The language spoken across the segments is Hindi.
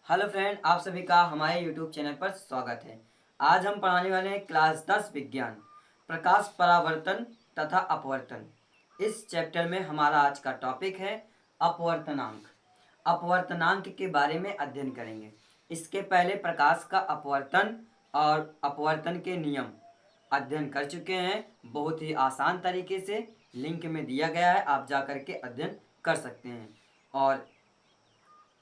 हेलो फ्रेंड, आप सभी का हमारे यूट्यूब चैनल पर स्वागत है। आज हम पढ़ाने वाले हैं क्लास 10 विज्ञान, प्रकाश परावर्तन तथा अपवर्तन। इस चैप्टर में हमारा आज का टॉपिक है अपवर्तनांक। अपवर्तनांक के बारे में अध्ययन करेंगे। इसके पहले प्रकाश का अपवर्तन और अपवर्तन के नियम अध्ययन कर चुके हैं। बहुत ही आसान तरीके से लिंक में दिया गया है, आप जा कर के अध्ययन कर सकते हैं। और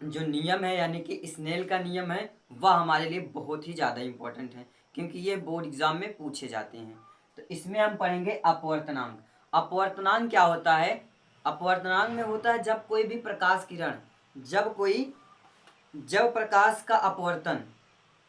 जो नियम है यानी कि स्नेल का नियम है वह हमारे लिए बहुत ही ज़्यादा इम्पोर्टेंट है, क्योंकि ये बोर्ड एग्जाम में पूछे जाते हैं। तो इसमें हम पढ़ेंगे अपवर्तनांक। अपवर्तनांक क्या होता है? अपवर्तनांक में होता है जब कोई भी प्रकाश किरण जब प्रकाश का अपवर्तन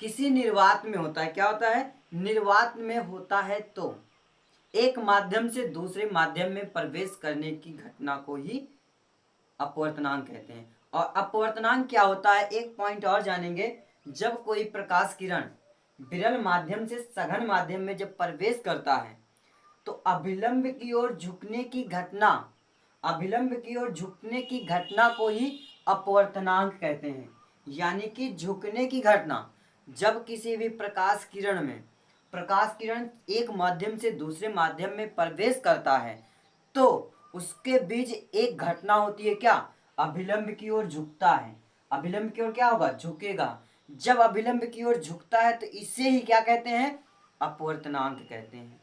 किसी निर्वात में होता है। क्या होता है? निर्वात में होता है तो एक माध्यम से दूसरे माध्यम में प्रवेश करने की घटना को ही अपवर्तनांक कहते हैं। और अपवर्तनांक क्या होता है, एक पॉइंट और जानेंगे। जब कोई प्रकाश किरण विरल माध्यम से सघन माध्यम में जब प्रवेश करता है तो अभिलंब की ओर झुकने की घटना को ही अपवर्तनांक कहते हैं। यानी कि झुकने की घटना, जब किसी भी प्रकाश किरण एक माध्यम से दूसरे माध्यम में प्रवेश करता है तो उसके बीच एक घटना होती है। क्या? अभिलंब की ओर झुकता है। अभिलंब की ओर क्या होगा? झुकेगा। जब अभिलंब की ओर झुकता है तो इसे ही क्या कहते हैं? अपवर्तनांक कहते हैं।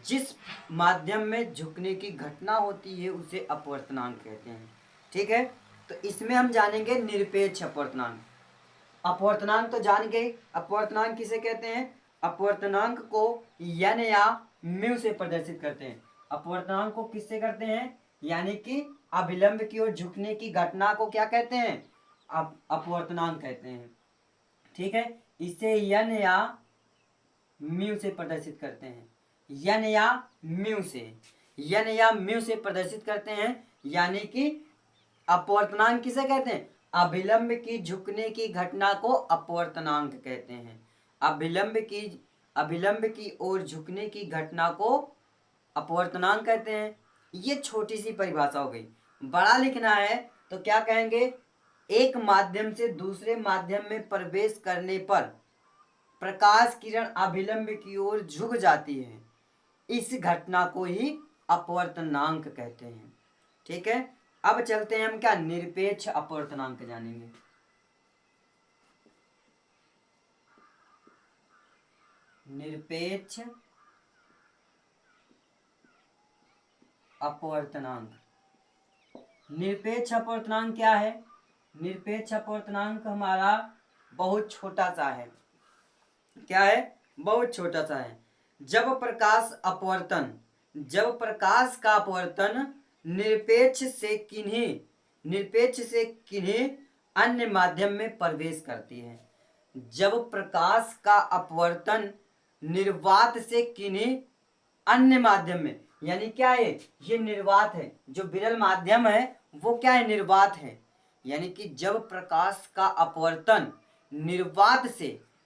जिस माध्यम में झुकने की घटना होती है उसे अपवर्तनांक कहते हैं। ठीक है, तो इसमें हम जानेंगे निरपेक्ष अपवर्तनांक। अपवर्तनांक तो जान गए। अपवर्तनांक किसे कहते हैं? अपवर्तनांक को यन या म्यू से प्रदर्शित करते हैं। अपवर्तनांक को किससे करते हैं? यानी कि अभिलंब की ओर झुकने की घटना को क्या कहते हैं? अपवर्तनांक कहते हैं। ठीक है, इसे यन या म्यू से प्रदर्शित करते हैं। यन या म्यू से प्रदर्शित करते हैं। यानी कि अपवर्तनांक किसे कहते हैं? अभिलंब की झुकने की घटना को अपवर्तनांक कहते हैं। अभिलंब की ओर झुकने की घटना को अपवर्तनांक कहते हैं। ये छोटी सी परिभाषा हो गई। बड़ा लिखना है तो क्या कहेंगे? एक माध्यम से दूसरे माध्यम में प्रवेश करने पर प्रकाश किरण अभिलंब की ओर झुक जाती है, इस घटना को ही अपवर्तनांक कहते हैं। ठीक है, अब चलते हैं हम क्या निरपेक्ष अपवर्तनांक जानेंगे। निरपेक्ष अपवर्तनांक। निरपेक्ष अपवर्तनांक क्या है? निरपेक्ष अपवर्तनांक हमारा बहुत छोटा सा है। क्या है? बहुत छोटा सा है। जब प्रकाश का अपवर्तन निरपेक्ष से किन्हीं अन्य माध्यम में प्रवेश करती है। जब प्रकाश का अपवर्तन निर्वात से किन्हीं अन्य माध्यम में, यानी क्या है? ये निर्वात है। जो विरल माध्यम है वो क्या है? निर्वात है। यानी कि जब प्रकाश का अपवर्तन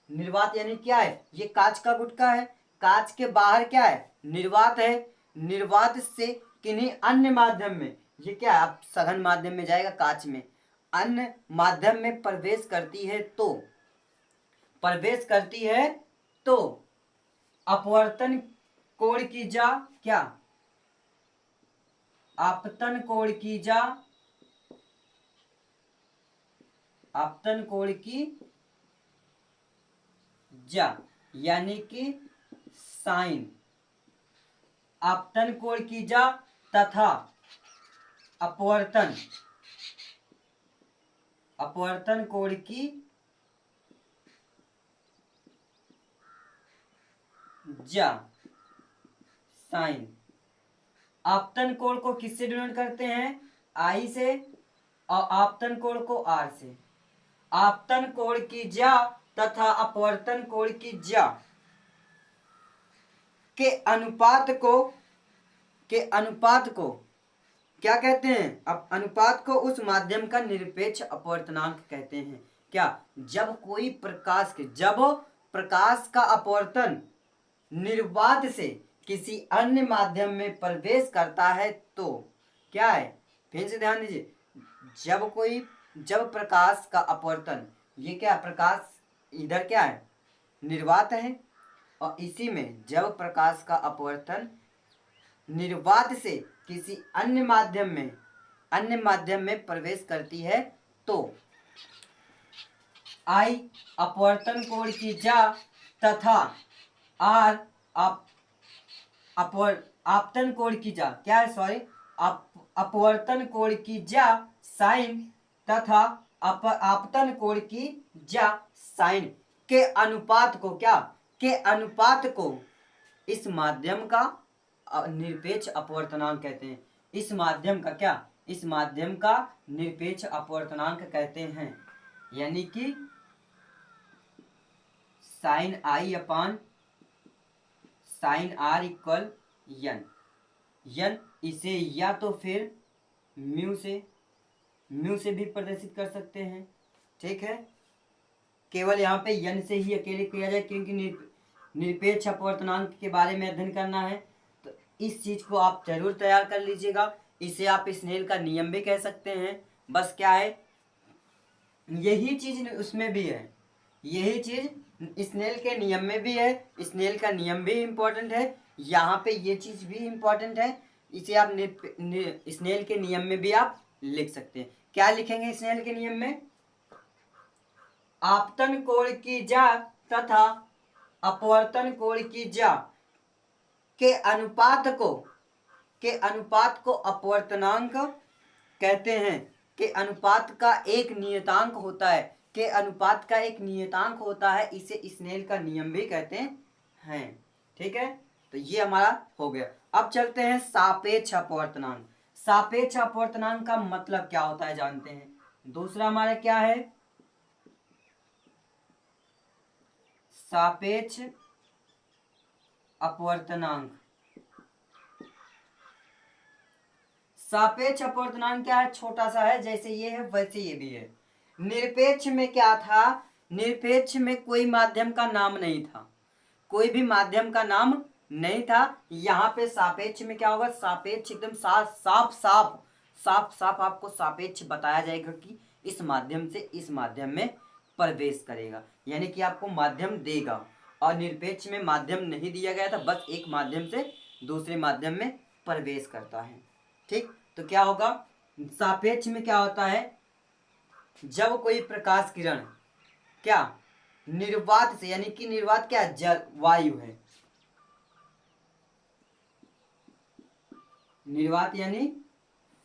निर्वात यानी क्या है? ये कांच का गुटका है। कांच के बाहर क्या है? निर्वात है। निर्वात से किन्हीं अन्य माध्यम में, ये क्या है? अब सघन माध्यम में जाएगा, कांच में अन्य माध्यम में प्रवेश करती है तो अपवर्तन कोण की जा क्या? आपतन कोण की जा, यानी कि साइन। आपतन कोण की जा तथा अपवर्तन कोण की जा, साइन। आपतन कोण को किससे डिनोट करते हैं? आई से, और आपतन कोण को आर से। आपतन कोण की जा तथा अपवर्तन कोण की जा के अनुपात को क्या कहते हैं? अब अनुपात को उस माध्यम का निरपेक्ष अपवर्तनांक कहते हैं। क्या? जब प्रकाश का अपवर्तन निर्वात से किसी अन्य माध्यम में प्रवेश करता है तो क्या है? फिर से ध्यान दीजिए। जब कोई जब प्रकाश का अपवर्तन, ये क्या प्रकाश इधर क्या है निर्वात है, और इसी में जब प्रकाश का अपवर्तन निर्वात से किसी अन्य माध्यम में प्रवेश करती है तो आई अपवर्तन कोण की जा तथा आर आपतन कोण की जा क्या है सॉरी अपवर्तन कोण की जा साइन तथा आपतन कोण की जा साइन के अनुपात को क्या के अनुपात को इस माध्यम का निरपेक्ष अपवर्तनांक कहते हैं। इस माध्यम का क्या इस माध्यम का निरपेक्ष अपवर्तनांक कहते हैं। यानी कि sine I upon sine R equal N इसे या तो फिर म्यू से भी प्रदर्शित कर सकते हैं। ठीक है, केवल यहाँ पे यन से ही अकेले किया जाए क्योंकि निरपेक्ष अपवर्तनांक के बारे में अध्ययन करना है, तो इस चीज को आप जरूर तैयार कर लीजिएगा। इसे आप स्नेल का नियम भी कह सकते हैं। बस क्या है यही चीज उसमें भी है, यही चीज स्नेल के नियम में भी है। स्नेल का नियम भी इम्पोर्टेंट है, यहाँ पे ये चीज भी इम्पोर्टेंट है। इसे आप स्नेल के नियम में भी आप लिख सकते हैं। क्या लिखेंगे स्नेल के नियम में? आपतन कोण की जा तथा अपवर्तन कोण की जा के अनुपात को अपवर्तनांक कहते हैं। के अनुपात का एक नियतांक होता है, के अनुपात का एक नियतांक होता है, इसे स्नेल का नियम भी कहते हैं। ठीक है, तो ये हमारा हो गया। अब चलते हैं सापेक्ष अपवर्तनांक। सापेक्ष अपवर्तनांक का मतलब क्या होता है जानते हैं। दूसरा हमारा क्या है सापेक्ष अपवर्तनांक। सापेक्ष अपवर्तनांक क्या है? छोटा सा है, जैसे ये है वैसे ये भी है। निरपेक्ष में क्या था? निरपेक्ष में कोई माध्यम का नाम नहीं था, कोई भी माध्यम का नाम नहीं था। यहाँ पे सापेक्ष में क्या होगा? सापेक्ष एकदम साफ आपको सापेक्ष बताया जाएगा कि इस माध्यम से इस माध्यम में प्रवेश करेगा, यानी कि आपको माध्यम देगा। और निरपेक्ष में माध्यम नहीं दिया गया था, बस एक माध्यम से दूसरे माध्यम में प्रवेश करता है। ठीक, तो क्या होगा सापेक्ष में क्या होता है? जब कोई प्रकाश किरण क्या निर्वात से, यानी कि निर्वात क्या जल वायु है, निर्वात यानी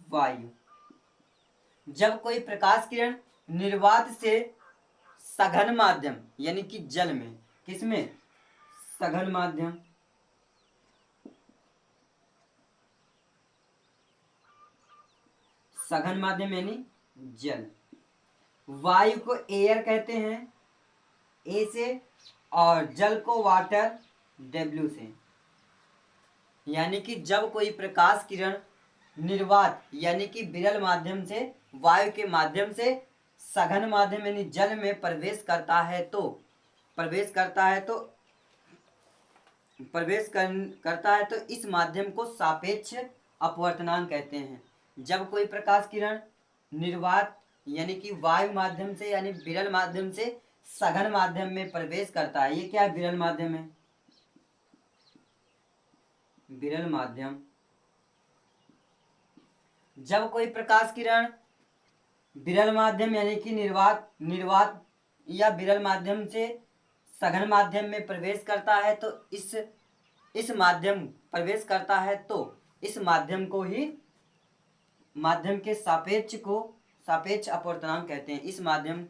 वायु। जब कोई प्रकाश किरण निर्वात से सघन माध्यम यानी कि जल में, किसमें? सघन माध्यम, सघन माध्यम यानी जल। वायु को एयर कहते हैं ए से, और जल को वाटर डब्ल्यू से। यानी कि जब कोई प्रकाश किरण निर्वात यानी कि विरल माध्यम से वायु के माध्यम से सघन माध्यम यानी जल में प्रवेश करता है तो इस माध्यम को सापेक्ष अपवर्तनांक कहते हैं। जब कोई प्रकाश किरण निर्वात यानी कि वायु माध्यम से यानी विरल माध्यम से सघन माध्यम में प्रवेश करता है, ये क्या विरल माध्यम है, विरल माध्यम। जब कोई प्रकाश किरण विरल माध्यम यानी कि निर्वात या विरल माध्यम से सघन माध्यम में प्रवेश करता है तो इस माध्यम को ही माध्यम के सापेक्ष अपवर्तनांक कहते हैं। इस माध्यम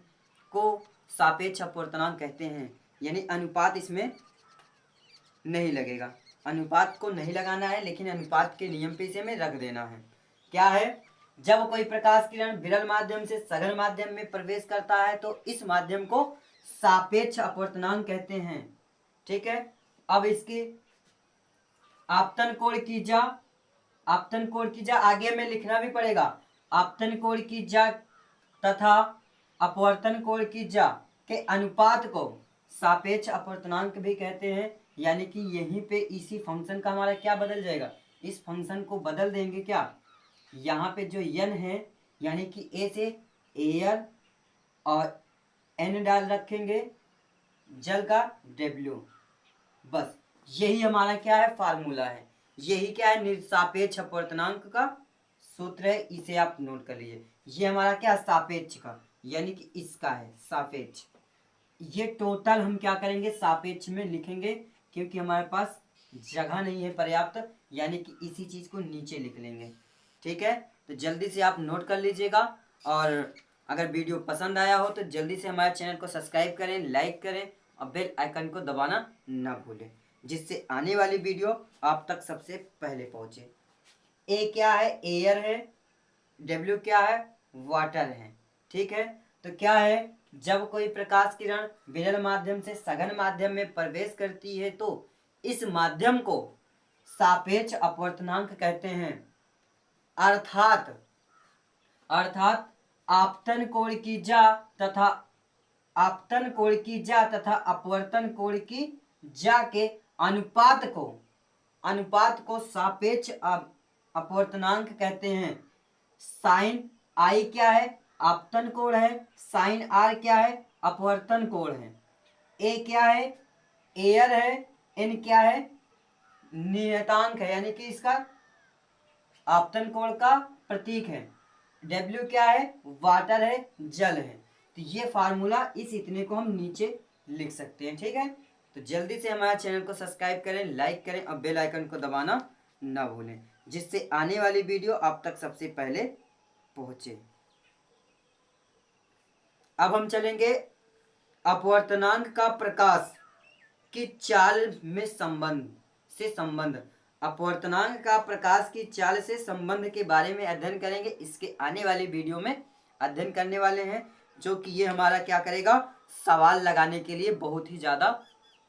को सापेक्ष अपवर्तनांक कहते हैं, यानी अनुपात इसमें नहीं लगेगा, अनुपात को नहीं लगाना है, लेकिन अनुपात के नियम पे इसे हमें रख देना है। क्या है? जब कोई प्रकाश किरण विरल माध्यम से सघन माध्यम में प्रवेश करता है तो इस माध्यम को सापेक्ष अपवर्तनांक कहते हैं। ठीक है, अब इसकी आपतन कोण की जा आगे में लिखना भी पड़ेगा। आपतन कोण की जा तथा अपवर्तन कोण की जा के अनुपात को सापेक्ष अपवर्तनांक भी कहते हैं। यानी कि यहीं पे इसी फंक्शन का हमारा क्या बदल जाएगा, इस फंक्शन को बदल देंगे क्या, यहाँ पे जो यन है यानी कि ए से एयर और एन डाल रखेंगे, जल का W। बस यही हमारा क्या है, फार्मूला है। यही क्या है, निरसापेक्ष अपवर्तनांक का सूत्र है। इसे आप नोट कर लीजिए। ये हमारा क्या, सापेक्ष का, यानी कि इसका है सापेक्ष। ये टोटल हम क्या करेंगे, सापेक्ष में लिखेंगे, क्योंकि हमारे पास जगह नहीं है पर्याप्त, यानी कि इसी चीज को नीचे लिख लेंगे। ठीक है, तो जल्दी से आप नोट कर लीजिएगा। और अगर वीडियो पसंद आया हो तो जल्दी से हमारे चैनल को सब्सक्राइब करें, लाइक करें और बेल आइकन को दबाना ना भूलें, जिससे आने वाली वीडियो आप तक सबसे पहले पहुंचे। ए क्या है, एयर है। W क्या है, वाटर है। ठीक है, तो क्या है, जब कोई प्रकाश किरण विरल माध्यम से सघन माध्यम में प्रवेश करती है तो इस माध्यम को सापेक्ष अपवर्तनांक कहते हैं। अर्थात अर्थात आपतन कोण की जा तथा अपवर्तन कोण की जा के अनुपात को सापेक्ष अपवर्तनांक कहते हैं। साइन आई क्या है, आपतन कोण है। साइन आर क्या है, अपवर्तन कोण है। ए क्या है, एयर है। एन क्या है, नियतांक है, यानी कि इसका आपतन कोण का प्रतीक है। W क्या है, वाटर है, जल है। तो ये फार्मूला, इस इतने को हम नीचे लिख सकते हैं। ठीक है, तो जल्दी से हमारे चैनल को सब्सक्राइब करें, लाइक करें और बेल आइकन को दबाना ना भूलें, जिससे आने वाली वीडियो आप तक सबसे पहले पहुंचे। अब हम चलेंगे अपवर्तनांक का प्रकाश की चाल में संबंध। अपवर्तनांक का प्रकाश की चाल से संबंध के बारे में अध्ययन करेंगे। इसके आने वाली वीडियो में अध्ययन करने वाले हैं, जो कि ये हमारा क्या करेगा, सवाल लगाने के लिए बहुत ही ज़्यादा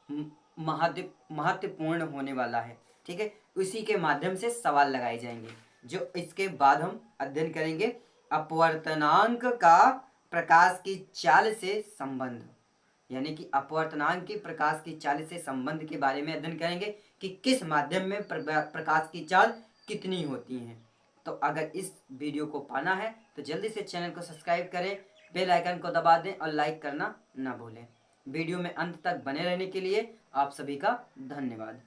महत्वपूर्ण होने वाला है। ठीक है, उसी के माध्यम से सवाल लगाए जाएंगे, जो इसके बाद हम अध्ययन करेंगे अपवर्तनांक का प्रकाश की चाल से संबंध, यानी कि अपवर्तनांक की प्रकाश की चाल से संबंध के बारे में अध्ययन करेंगे कि किस माध्यम में प्रकाश की चाल कितनी होती है। तो अगर इस वीडियो को पाना है तो जल्दी से चैनल को सब्सक्राइब करें, बेल आइकन को दबा दें और लाइक करना ना भूलें। वीडियो में अंत तक बने रहने के लिए आप सभी का धन्यवाद।